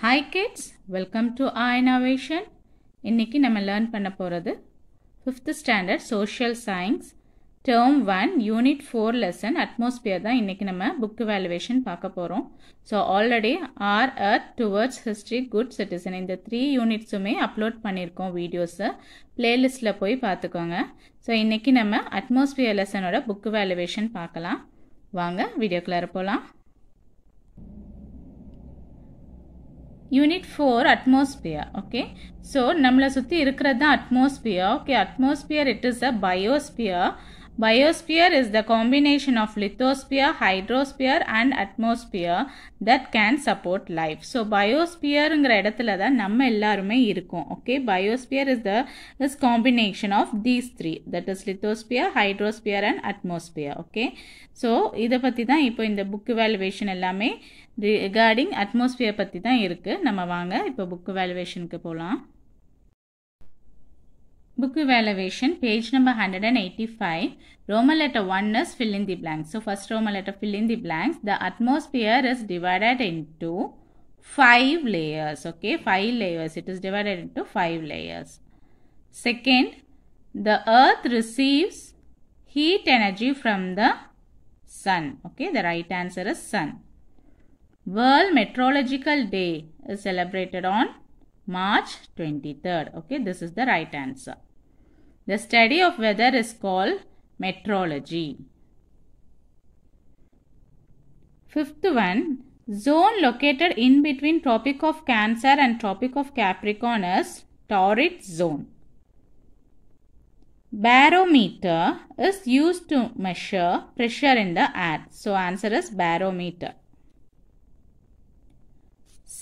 Hi kids, welcome to our innovation. இன்னைக்கு நம்ம learn பண்ண போறது 5th standard social science term 1 unit 4 lesson atmosphere தான் இன்னைக்கு நம்ம book evaluation பார்க்க போறோம். So already our earth towards history good citizen இந்த 3 unitsமே upload பண்ணிருக்கோம் videos playlistல போய் பார்த்துக்கோங்க. So இன்னைக்கு நம்ம atmosphere lessonோட book evaluation பார்க்கலாம். வாங்க வீடியோக்குள்ள போலாம். Unit 4 atmosphere. Okay, so நம்மள சுத்தி இருக்கிறது தான் atmosphere. Okay, atmosphere it is a biosphere. Biosphere is the combination of lithosphere, hydrosphere and atmosphere that can support life. So biosphereங்கிற இடத்துல தான் நம்ம எல்லாருமே இருக்கோம். Okay, biosphere is combination of these three, that is lithosphere, hydrosphere and atmosphere. Okay, so இத பத்தி தான் இப்போ இந்த book evaluation எல்லாமே regarding atmosphere பத்தி தான் இருக்கு. நம்ம வாங்க இப்போ book evaluationக்கு போலாம். Book evaluation, page number 185. Roman letter 1 is fill in the blanks. So first Roman letter fill in the blanks. The atmosphere is divided into 5 layers. Okay, 5 layers. It is divided into 5 layers. Second, the earth receives heat energy from the sun. Okay, the right answer is sun. World Meteorological Day is celebrated on March 23rd. Okay, this is the right answer. The study of weather is called meteorology. Fifth one, zone located in between Tropic of Cancer and Tropic of Capricorn is torrid zone. Barometer is used to measure pressure in the air. So answer is barometer.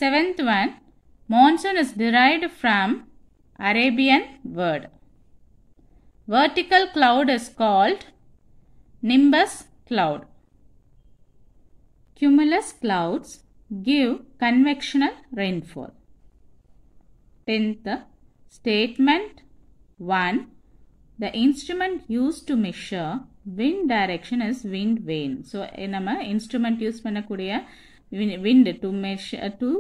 Seventh one, monsoon is derived from Arabian word. Vertical cloud is called nimbus cloud. Cumulus clouds give convectional rainfall. 10th, statement 1. The instrument used to measure wind direction is wind vane. So, nama instrument use pannakudiya wind to measure to.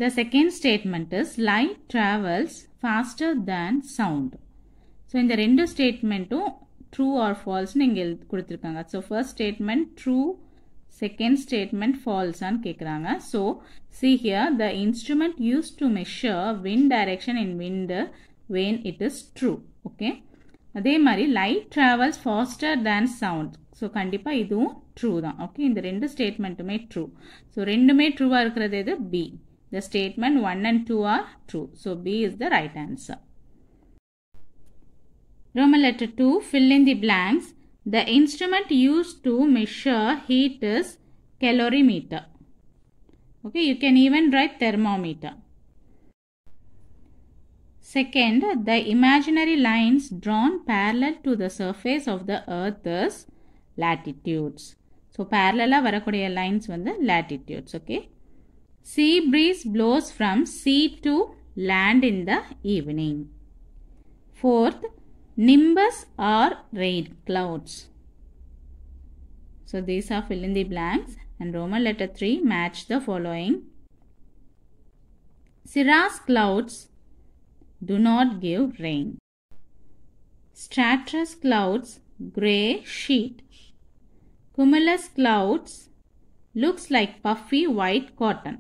The second statement is light travels faster than sound. So இந்த ரெண்டு ஸ்டேட்மெண்ட்டும் true or false நீங்க கொடுத்திருக்காங்க. So first statement true, second statement false ஆன்னு கேக்குறாங்க. So see here, the instrument used to measure wind direction in wind vane, it is true. Okay, அதே மாதிரி light travels faster than sound. So கண்டிப்பா இதுவும் true தான். Okay, இந்த ரெண்டு ஸ்டேட்மெண்ட்டுமே true. So ரெண்டுமே ட்ரூவா இருக்கிறது எது? B. The statement 1 and 2 are true. So B is the right answer. Roman letter 2, fill in the blanks. The instrument used to measure heat is calorimeter. Okay, you can even write thermometer. Second, the imaginary lines drawn parallel to the surface of the earth is latitudes. So parallel varakudiya lines vandu latitudes. Okay. Sea breeze blows from sea to land in the evening. Fourth, nimbus are rain clouds. So these are fill in the blanks. And Roman letter 3, match the following. Cirrus clouds do not give rain. Stratus clouds grey sheet. Cumulus clouds looks like puffy white cotton.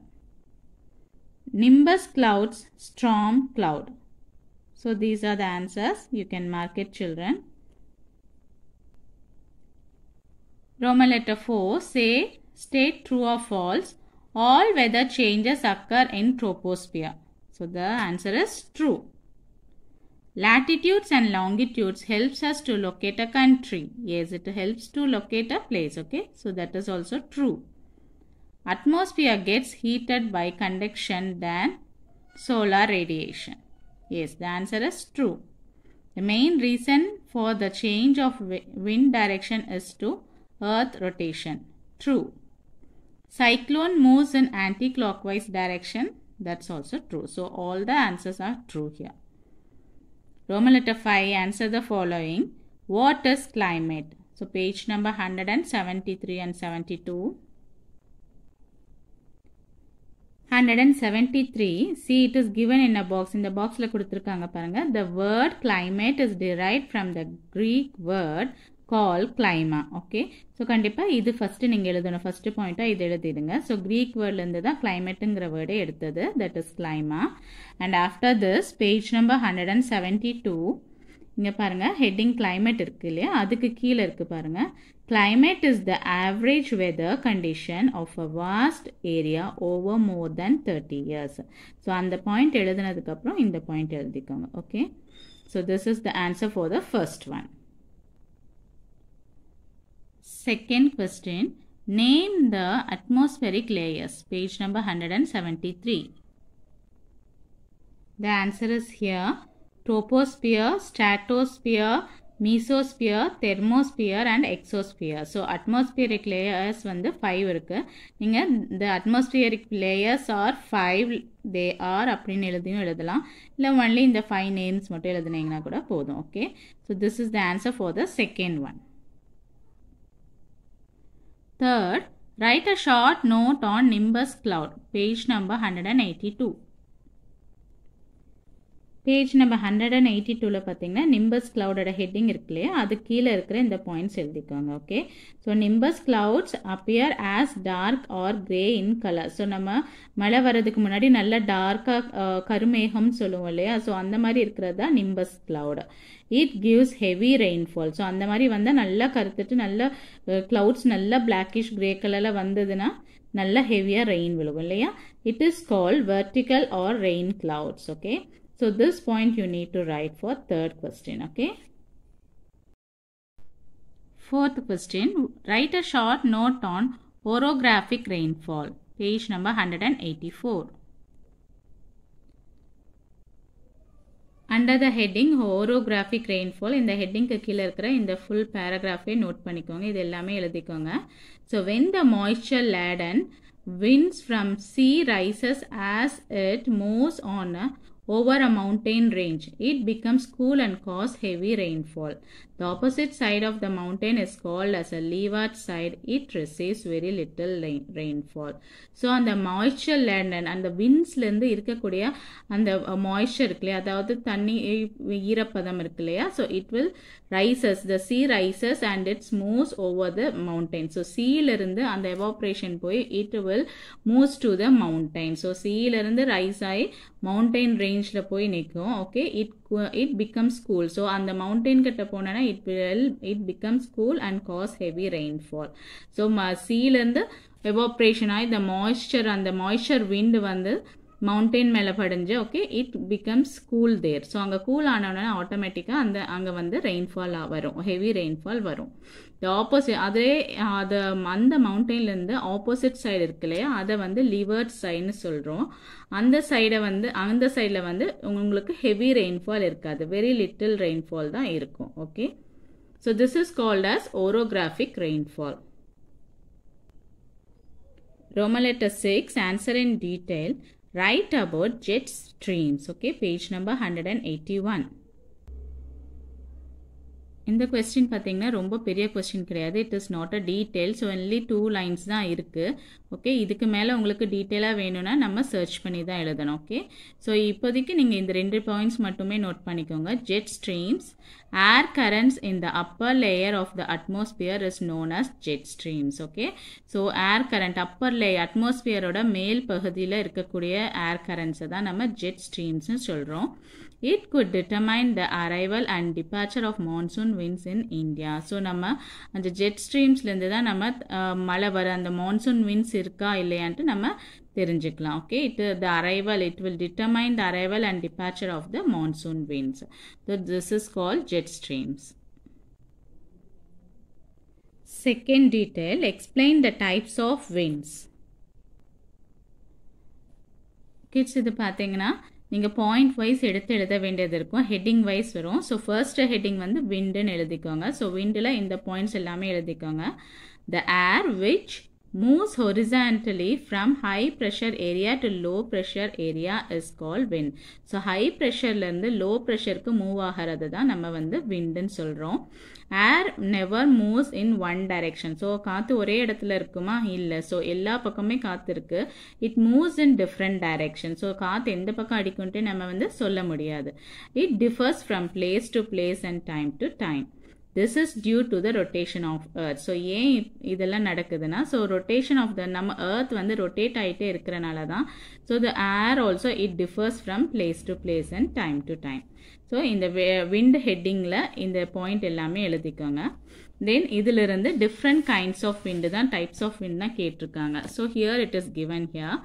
Nimbus clouds storm cloud. So these are the answers. You can mark it, children. Roman letter 4, say state true or false. All weather changes occur in troposphere. So the answer is true. Latitudes and longitudes helps us to locate a country. Yes, it helps to locate a place. Okay, so that is also true. Atmosphere gets heated by conduction than solar radiation. Yes, the answer is true. The main reason for the change of wind direction is to earth rotation. True. Cyclone moves in anti-clockwise direction. That's also true. So all the answers are true here. Roman letter 5, answer the following. What is climate? So page number 173 and 72. 173. See, it is given in a box. In the box la kuduthirukanga paranga. The word climate is derived from the Greek word called clima. Okay. So kandipa idu first neenga eludana first point idu eludidunga. So Greek word la irundha climate ngra word eduthathu, that is clima. And after this, page number 172, இங்க பாருங்க heading climate இருக்கு இல்லையா, அதுக்கு கீழ இருக்கு பாருங்க. Climate is the average weather condition of a vast area over more than 30 years. So அந்த point எழுதுனதுக்கு அப்புறம் இந்த பாயிண்ட் எழுதிக்கோங்க. Okay. So this is the answer for the first one. Second question. Name the atmospheric layers. Page number 173. The answer is here. Troposphere, stratosphere, mesosphere, thermosphere and exosphere. So atmospheric layers வந்து 5 இருக்கு. நீங்க the atmospheric layers are 5 they are அப்படின்னு எழுதியும் எழுதலாம். இல்ல only இந்த 5 names மட்டும் எழுதுனீங்கன்னா கூட போதும். Okay. So this is the answer for the second one. Third, write a short note on nimbus cloud. Page number 182. Page number 182ல பார்த்தீங்கன்னா நிம்பஸ் கிளவுடோட ஹெட்டிங் இருக்கு இல்லையா, அது கீழே இருக்கிற இந்த பாயிண்ட்ஸ் எழுதிக்கோங்க. Okay. So nimbus clouds appear as dark or grey in colour. So நம்ம மழை வர்றதுக்கு முன்னாடி நல்ல டார்க்காக கருமேகம்னு சொல்லுவோம் இல்லையா, ஸோ அந்த மாதிரி இருக்கிறது தான் nimbus cloud. It gives heavy rainfall. So அந்த மாதிரி வந்தால் நல்லா கருத்துட்டு நல்ல கிளவுட்ஸ் நல்லா பிளாக்கிஷ் கிரே கலரில் வந்ததுன்னா நல்லா ஹெவியாக ரெயின் விழுகும் இல்லையா. It is called vertical or rain clouds. Okay. So this point you need to write for third question. Okay. Fourth question. Write a short note on orographic rainfall. Page number 184. Under the heading orographic rainfall, இந்த heading கீழே இருக்கிற இந்த full paragraph note பண்ணிக்கோங்க. இது எல்லாமே எழுதிக்கோங்க. So when the moisture laden winds from sea rises as it moves on over a mountain range, it becomes cool and cause heavy rainfall. The opposite side of the mountain is called as a leeward side. It receives very little rainfall. So அந்த moisture laden அந்த windsலேருந்து இருக்கக்கூடிய அந்த moisture இருக்கு இல்லையா, அதாவது தண்ணி ஈரப்பதம் இருக்கு இல்லையா, so it will rises, the sea rises and it moves over the mountain. So seaலிருந்து அந்த evaporation போய் it will moves to the mountain. So seaலிருந்து rise ஆகி mountain rangeல போய் நிற்கும். Okay. It becomes cool. So அந்த mountain கிட்ட போனா it becomes cool and cause heavy rainfall. So seaலிருந்து evaporation ஆகி the moisture அந்த moisture wind வந்து மவுண்டெயின் மேலே படிஞ்சு okay it becomes cool there. So அங்கே கூல் ஆனோடனே ஆட்டோமேட்டிக்காக அங்கே வந்து ரெயின்ஃபால் வரும், ஹெவி ரெயின்ஃபால் வரும். ஆப்போசிட் அதே அந்த மவுண்டெயின்லேருந்து ஆப்போசிட் சைடு இருக்கு இல்லையா, அதை வந்து லிவர்ட் சைடுன்னு சொல்கிறோம். அந்த சைடில் வந்து உங்களுக்கு ஹெவி ரெயின்ஃபால் இருக்காது, வெரி லிட்டில் ரெயின்ஃபால் தான் இருக்கும். Okay. So this is called as orographic rainfall. Roman letter 6, answer in detail. Write about jet streams. Okay, page number 181. இந்த கொஸ்டின் பார்த்தீங்கன்னா ரொம்ப பெரிய கொஸ்டின் கிடையாது. It is not a detail. So only 2 lines தான் இருக்குது. Okay. இதுக்கு மேலே உங்களுக்கு டீட்டெயிலாக வேணும்னா நம்ம சர்ச் பண்ணி தான் எழுதணும். ஓகே. ஸோ இப்போதைக்கு நீங்கள் இந்த 2 பாயிண்ட்ஸ் மட்டுமே நோட் பண்ணிக்கோங்க. Jet streams, air currents in the upper layer of the atmosphere is known as jet streams. Okay. So air current upper layer atmosphere ஓட மேல் பகுதியில் இருக்கக்கூடிய air currents தான் நம்ம jet streams சொல்கிறோம். It could determine the arrival and departure of monsoon winds in India. So நம்ம அந்த jet ஸ்ட்ரீம்ஸ்லேருந்து தான் நம்ம மழை வர அந்த மான்சூன் விண்ட்ஸ் இருக்கா இல்லையான்ட்டு நம்ம தெரிஞ்சுக்கலாம். Okay. the arrival, it will determine the arrival and departure of the monsoon winds. So this is called jet streams. Second detail, explain the types of winds. Kids, இது பார்த்தீங்கன்னா நீங்கள் பாயிண்ட் வைஸ் எடுத்து எழுத வேண்டியது இருக்கும். ஹெட்டிங் வைஸ் வரும். So first heading வந்து விண்டுன்னு எழுதிக்கோங்க. ஸோ விண்டில் இந்த பாயிண்ட்ஸ் எல்லாமே எழுதிக்கோங்க. த ஏர் which moves horizontally from high pressure area to low pressure area is called wind. So high pressure இருந்து low pressureக்கு move ஆகிறது தான் நம்ம வந்து windன்னு சொல்கிறோம். Air never moves in one direction. So காற்று ஒரே இடத்துல இருக்குமா இல்லை. ஸோ எல்லா பக்கமே காற்று இருக்கு. It moves in different direction. So காற்று எந்த பக்கம் அடிக்கும்ட்டு நம்ம வந்து சொல்ல முடியாது. It differs from place to place and time to time. This is due to the rotation of earth. So ஏன் இதெல்லாம் நடக்குதுன்னா, so rotation of the நம்ம earth வந்து rotate ஆயிட்டே இருக்கிறனால தான். So the air also it differs from place to place and time to time. So இந்த wind headingல இந்த point எல்லாமே எழுதிக்கோங்க. Then இதிலிருந்து different kinds of wind தான் types of wind தான் கேட்டிருக்காங்க. So here it is given here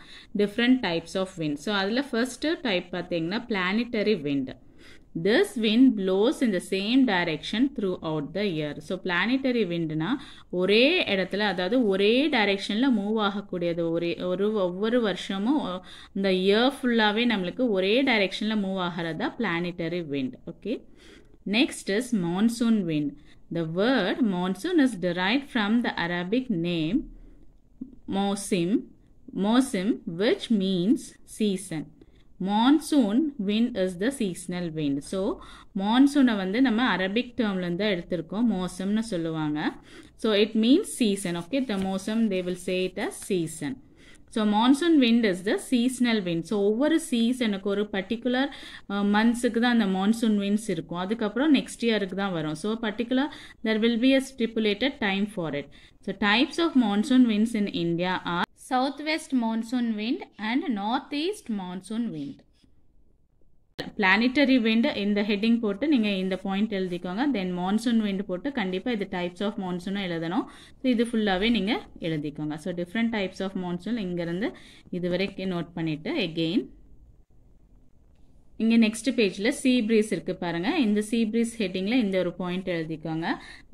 different types of wind. So அதில் first type பார்த்தீங்கன்னா planetary wind. This wind blows in the same direction throughout the year. So planetary windனா ஒரே இடத்துல அதாவது ஒரே டைரெக்ஷனில் மூவ் ஆகக்கூடியது. ஒவ்வொரு வருஷமும் இந்த இயர் ஃபுல்லாகவே நம்மளுக்கு ஒரே டைரெக்ஷனில் move ஆகிறதா planetary wind. Okay. Next is monsoon wind. The word monsoon is derived from the Arabic name mosim, which means season. Monsoon wind is the seasonal wind. So monsoon வந்து நம்ம Arabic டேர்ம்லேருந்து எடுத்திருக்கோம். மோசம்னு சொல்லுவாங்க. So it means season. Okay, the mosam they will say it as season. So monsoon wind is the seasonal wind. So ஒவ்வொரு சீசனுக்கு ஒரு particular மந்த்ஸுக்கு தான் அந்த monsoon winds இருக்கும். அதுக்கப்புறம் நெக்ஸ்ட் இயருக்கு தான் வரும். So particular there will be a stipulated time for it. So types of monsoon winds in India are southwest monsoon wind and northeast monsoon wind. Planetary wind இந்த heading போட்டு நீங்கள் இந்த point எழுதிக்கோங்க. தென் மான்சூன் wind போட்டு கண்டிப்பாக இது types of மான்சூனும் எழுதணும். So இது ஃபுல்லாகவே நீங்கள் எழுதிக்கோங்க. So different types of monsoon இங்கேருந்து இது வரைக்கும் நோட் பண்ணிவிட்டு எகெயின் இங்கே நெக்ஸ்ட் பேஜில் சீ ப்ரீஸ் இருக்குது பாருங்கள். இந்த சீ ப்ரீஸ் ஹெட்டிங்கில் இந்த ஒரு பாயிண்ட் எழுதிக்கோங்க.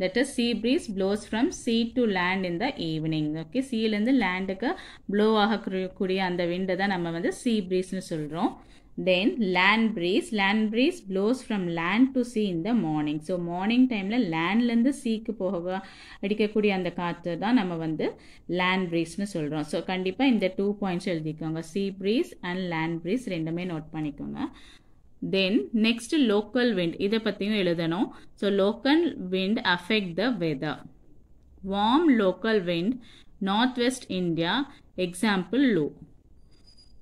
That is sea breeze blows from sea to land in the evening. Okay, சீலேருந்து லேண்டுக்கு ப்ளோ ஆகக்கூடிய அந்த விண்டை தான் நம்ம வந்து சீ ப்ரீஸ்னு சொல்கிறோம். Then land breeze blows from land to sea in the morning. So morning timeல landலேருந்து சீக்கு போக அடிக்கக்கூடிய அந்த காற்று தான் நம்ம வந்து land breezeன்னு சொல்கிறோம். ஸோ கண்டிப்பாக இந்த 2 points எழுதிக்கோங்க. sea breeze and land breeze ரெண்டுமே நோட் பண்ணிக்கோங்க. Then next local wind இதை பற்றியும் எழுதணும். So local wind affect the weather. Warm local wind northwest India, example low.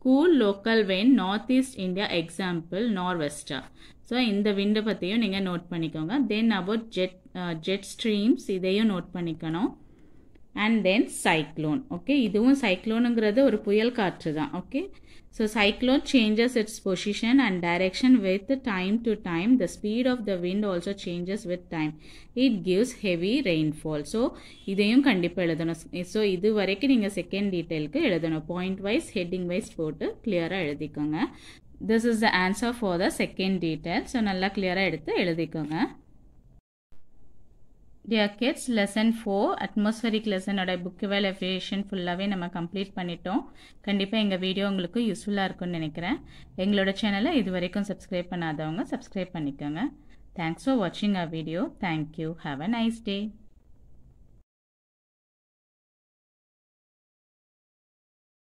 Cool local wind northeast India, example nor'wester. So இந்த விண்டை பற்றியும் நீங்கள் note பண்ணிக்கோங்க. தென் அபவுட் ஜெட் ஸ்ட்ரீம்ஸ் இதையும் நோட் பண்ணிக்கணும். And then cyclone. ஓகே, இதுவும் சைக்ளோனுங்கிறது ஒரு புயல் காற்று தான். Okay, so cyclone changes its position and direction with time to time. The speed of the wind also changes with time. It gives heavy rainfall. So இதையும் கண்டிப்பாக எழுதணும். ஸோ இது வரைக்கும் நீங்கள் செகண்ட் டீட்டெயிலுக்கு எழுதணும். பாயிண்ட் வைஸ் ஹெட்டிங் வைஸ் போட்டு கிளியராக எழுதிக்கோங்க. This is the answer for the second detail. So நல்லா கிளியராக எடுத்து எழுதிக்கோங்க. Dear kids, lesson 4 atmospheric lesson ஓட book evaluation ஃபுல்லாகவே நம்ம கம்ப்ளீட் பண்ணிட்டோம். கண்டிப்பாக எங்கள் வீடியோ உங்களுக்கு யூஸ்ஃபுல்லாக இருக்கும்னு நினைக்கிறேன். எங்களோட சேனலை இது வரைக்கும் சப்ஸ்கிரைப் பண்ணாதவங்க சப்ஸ்கிரைப் பண்ணிக்கோங்க. தேங்க்ஸ் ஃபார் வாட்சிங் our video. Thank you. Have a nice day.